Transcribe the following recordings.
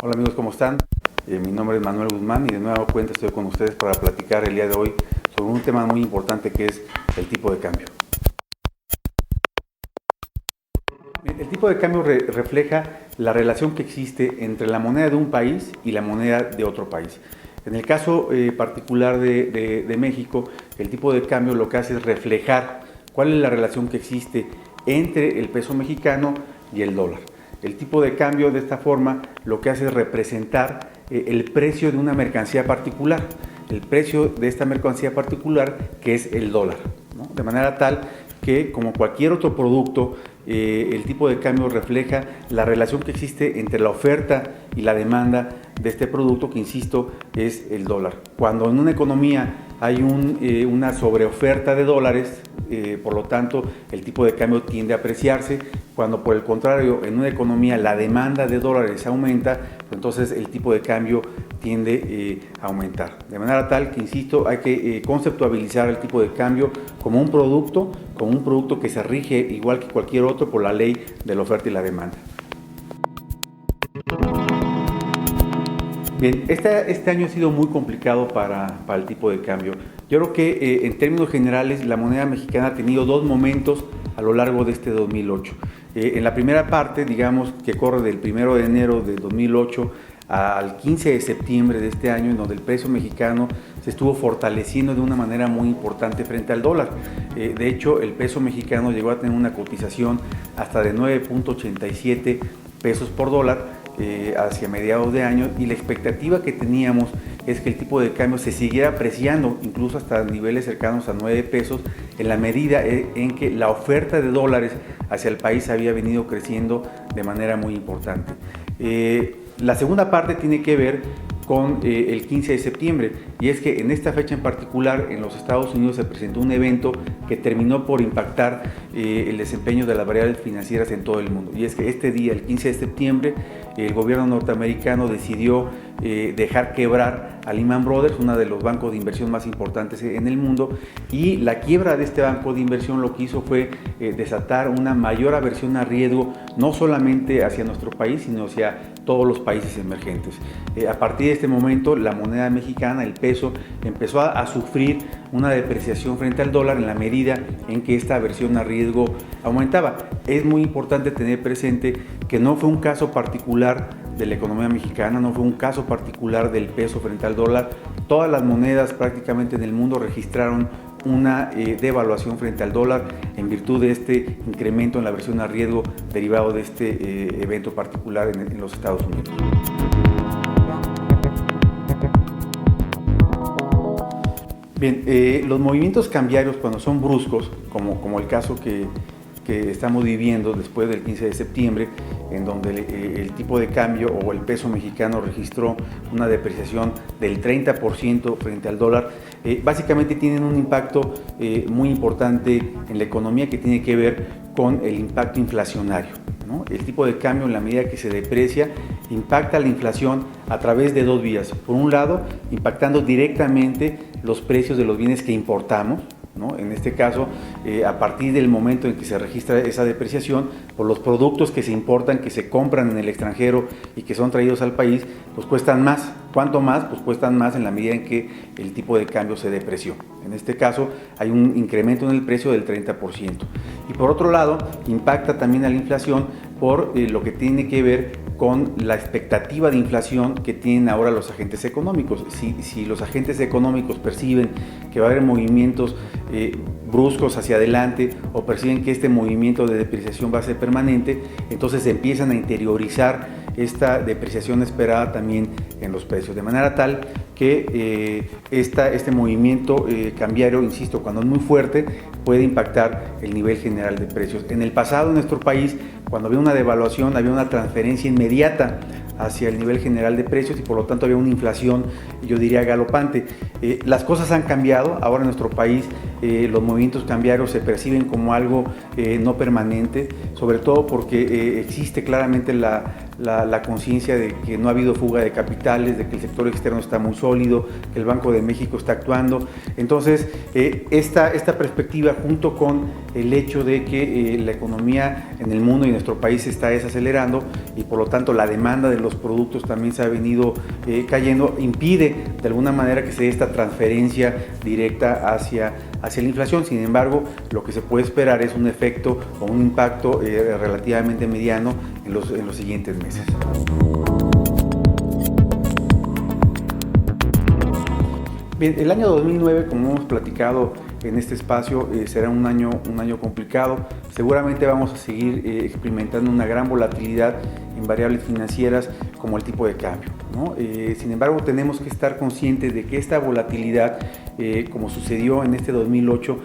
Hola amigos, ¿cómo están? Mi nombre es Manuel Guzmán y de nueva cuenta estoy con ustedes para platicar el día de hoy sobre un tema muy importante que es el tipo de cambio. El tipo de cambio refleja la relación que existe entre la moneda de un país y la moneda de otro país. En el caso particular de México, el tipo de cambio lo que hace es reflejar cuál es la relación que existe entre el peso mexicano y el dólar. El tipo de cambio de esta forma lo que hace es representar el precio de una mercancía particular, el precio de esta mercancía particular que es el dólar, ¿no? De manera tal que, como cualquier otro producto, el tipo de cambio refleja la relación que existe entre la oferta y la demanda de este producto, que insisto es el dólar. Cuando en una economía hay una sobreoferta de dólares, por lo tanto el tipo de cambio tiende a apreciarse. Cuando por el contrario en una economía la demanda de dólares aumenta, pues entonces el tipo de cambio tiende a aumentar. De manera tal que, insisto, hay que conceptualizar el tipo de cambio como un producto que se rige igual que cualquier otro por la ley de la oferta y la demanda. Bien, este año ha sido muy complicado para el tipo de cambio. Yo creo que en términos generales la moneda mexicana ha tenido dos momentos a lo largo de este 2008. En la primera parte, digamos, que corre del 1 de enero de 2008 al 15 de septiembre de este año, en donde el peso mexicano se estuvo fortaleciendo de una manera muy importante frente al dólar. De hecho, el peso mexicano llegó a tener una cotización hasta de 9.87 pesos por dólar hacia mediados de año, y la expectativa que teníamos es que el tipo de cambio se siguiera apreciando incluso hasta niveles cercanos a 9 pesos, en la medida en que la oferta de dólares hacia el país había venido creciendo de manera muy importante. La segunda parte tiene que ver con el 15 de septiembre, y es que en esta fecha en particular en los Estados Unidos se presentó un evento que terminó por impactar el desempeño de las variables financieras en todo el mundo, y es que este día, el 15 de septiembre, el gobierno norteamericano decidió dejar quebrar a Lehman Brothers, uno de los bancos de inversión más importantes en el mundo, y la quiebra de este banco de inversión lo que hizo fue desatar una mayor aversión a riesgo, no solamente hacia nuestro país, sino hacia todos los países emergentes. A partir de este momento, la moneda mexicana, el peso, empezó a sufrir una depreciación frente al dólar en la medida en que esta aversión a riesgo aumentaba. Es muy importante tener presente que no fue un caso particular de la economía mexicana, no fue un caso particular del peso frente al dólar. Todas las monedas prácticamente en el mundo registraron una devaluación frente al dólar en virtud de este incremento en la aversión a riesgo derivado de este evento particular en los Estados Unidos. Bien, los movimientos cambiarios cuando son bruscos, como el caso que estamos viviendo después del 15 de septiembre, en donde el tipo de cambio o el peso mexicano registró una depreciación del 30% frente al dólar, básicamente tienen un impacto muy importante en la economía, que tiene que ver con el impacto inflacionario, ¿no? El tipo de cambio, en la medida que se deprecia, impacta la inflación a través de dos vías. Por un lado, impactando directamente los precios de los bienes que importamos, ¿no? En este caso, a partir del momento en que se registra esa depreciación, por los productos que se importan, que se compran en el extranjero y que son traídos al país, pues cuestan más. ¿Cuánto más? Pues cuestan más en la medida en que el tipo de cambio se depreció. En este caso hay un incremento en el precio del 30%. Y por otro lado, impacta también a la inflación por lo que tiene que ver con la expectativa de inflación que tienen ahora los agentes económicos. Si los agentes económicos perciben que va a haber movimientos bruscos hacia adelante, o perciben que este movimiento de depreciación va a ser permanente, entonces empiezan a interiorizar esta depreciación esperada también en los precios, de manera tal que este movimiento cambiario, insisto, cuando es muy fuerte, puede impactar el nivel general de precios. En el pasado, en nuestro país, cuando había una devaluación, había una transferencia inmediata hacia el nivel general de precios, y por lo tanto había una inflación, yo diría, galopante. Las cosas han cambiado, ahora en nuestro país los movimientos cambiarios se perciben como algo no permanente, sobre todo porque existe claramente la conciencia de que no ha habido fuga de capitales, de que el sector externo está muy sólido, que el Banco de México está actuando. Entonces, esta perspectiva, junto con el hecho de que la economía en el mundo y en nuestro país se está desacelerando y por lo tanto la demanda de los productos también se ha venido cayendo, impide de alguna manera que se dé esta transferencia directa hacia la inflación. Sin embargo, lo que se puede esperar es un efecto o un impacto relativamente mediano en los siguientes meses. Bien, el año 2009, como hemos platicado en este espacio, será un año complicado. Seguramente vamos a seguir experimentando una gran volatilidad en variables financieras como el tipo de cambio, ¿no? Sin embargo, tenemos que estar conscientes de que esta volatilidad, como sucedió en este 2008,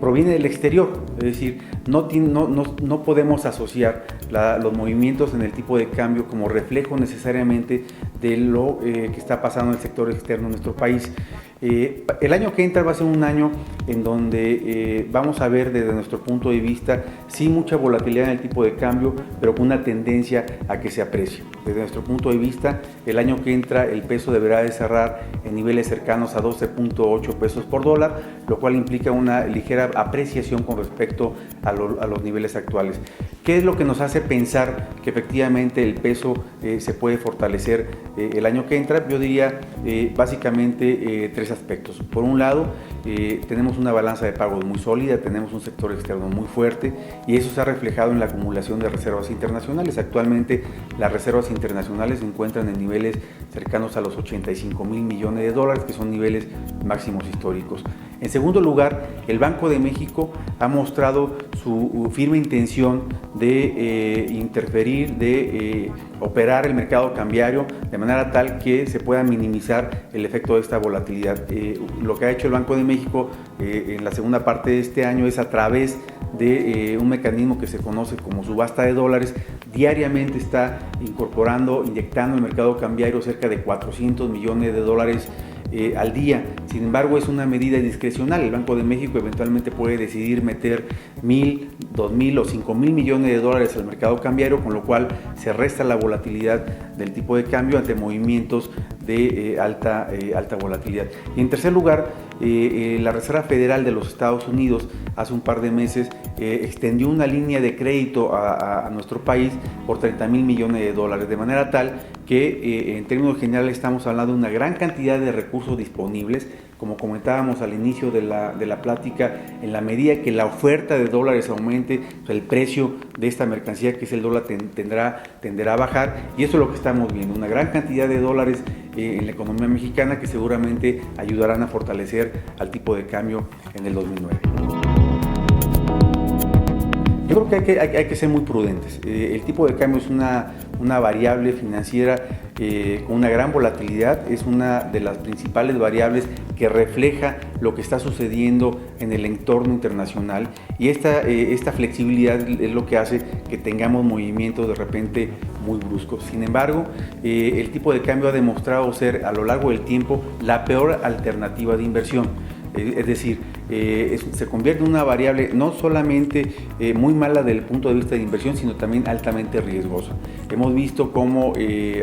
proviene del exterior. Es decir, no podemos asociar los movimientos en el tipo de cambio como reflejo necesariamente de lo que está pasando en el sector externo de nuestro país. El año que entra va a ser un año en donde vamos a ver desde nuestro punto de vista sí mucha volatilidad en el tipo de cambio, pero con una tendencia a que se aprecie. Desde nuestro punto de vista, el año que entra el peso deberá de cerrar en niveles cercanos a 12.8 pesos por dólar, lo cual implica una ligera apreciación con respecto a los niveles actuales. ¿Qué es lo que nos hace pensar que efectivamente el peso se puede fortalecer el año que entra? Yo diría básicamente tres aspectos. Por un lado, tenemos una balanza de pagos muy sólida, tenemos un sector externo muy fuerte y eso se ha reflejado en la acumulación de reservas internacionales. Actualmente las reservas internacionales se encuentran en niveles cercanos a los 85,000 millones de dólares, que son niveles máximos históricos. En segundo lugar, el Banco de México ha mostrado su firme intención de interferir, de operar el mercado cambiario de manera tal que se pueda minimizar el efecto de esta volatilidad. Lo que ha hecho el Banco de México en la segunda parte de este año es, a través de un mecanismo que se conoce como subasta de dólares, diariamente está inyectando en el mercado cambiario cerca de 400 millones de dólares al día. Sin embargo, es una medida discrecional. El Banco de México eventualmente puede decidir meter 1,000, 2,000 o 5,000 millones de dólares al mercado cambiario, con lo cual se resta la volatilidad del tipo de cambio ante movimientos de alta volatilidad. Y en tercer lugar, la Reserva Federal de los Estados Unidos hace un par de meses extendió una línea de crédito a nuestro país por 30,000 millones de dólares, de manera tal que en términos generales estamos hablando de una gran cantidad de recursos disponibles. Como comentábamos al inicio de la plática, en la medida que la oferta de dólares aumente, pues el precio de esta mercancía, que es el dólar, tenderá a bajar, y eso es lo que estamos viendo, una gran cantidad de dólares en la economía mexicana que seguramente ayudarán a fortalecer al tipo de cambio en el 2009. Yo creo que hay que ser muy prudentes. El tipo de cambio es una variable financiera con una gran volatilidad, es una de las principales variables que refleja lo que está sucediendo en el entorno internacional, y esta flexibilidad es lo que hace que tengamos movimientos de repente muy bruscos. Sin embargo, el tipo de cambio ha demostrado ser a lo largo del tiempo la peor alternativa de inversión. Es decir, se convierte en una variable no solamente muy mala desde el punto de vista de inversión, sino también altamente riesgosa. Hemos visto cómo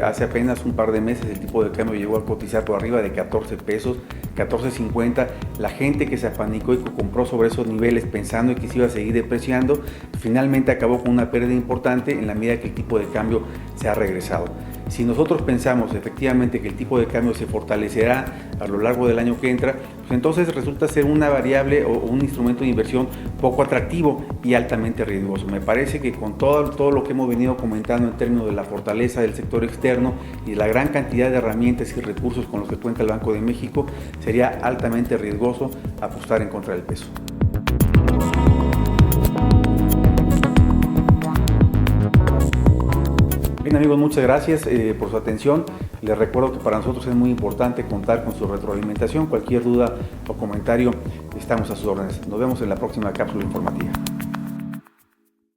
hace apenas un par de meses el tipo de cambio llegó a cotizar por arriba de 14 pesos, 14.50. La gente que se apanicó y que compró sobre esos niveles pensando que se iba a seguir depreciando, finalmente acabó con una pérdida importante en la medida que el tipo de cambio se ha regresado. Si nosotros pensamos efectivamente que el tipo de cambio se fortalecerá a lo largo del año que entra, pues entonces resulta ser una variable o un instrumento de inversión poco atractivo y altamente riesgoso. Me parece que con todo lo que hemos venido comentando en términos de la fortaleza del sector externo y de la gran cantidad de herramientas y recursos con los que cuenta el Banco de México, sería altamente riesgoso apostar en contra del peso. Bien, amigos, muchas gracias por su atención. Les recuerdo que para nosotros es muy importante contar con su retroalimentación. Cualquier duda o comentario, estamos a sus órdenes. Nos vemos en la próxima cápsula informativa.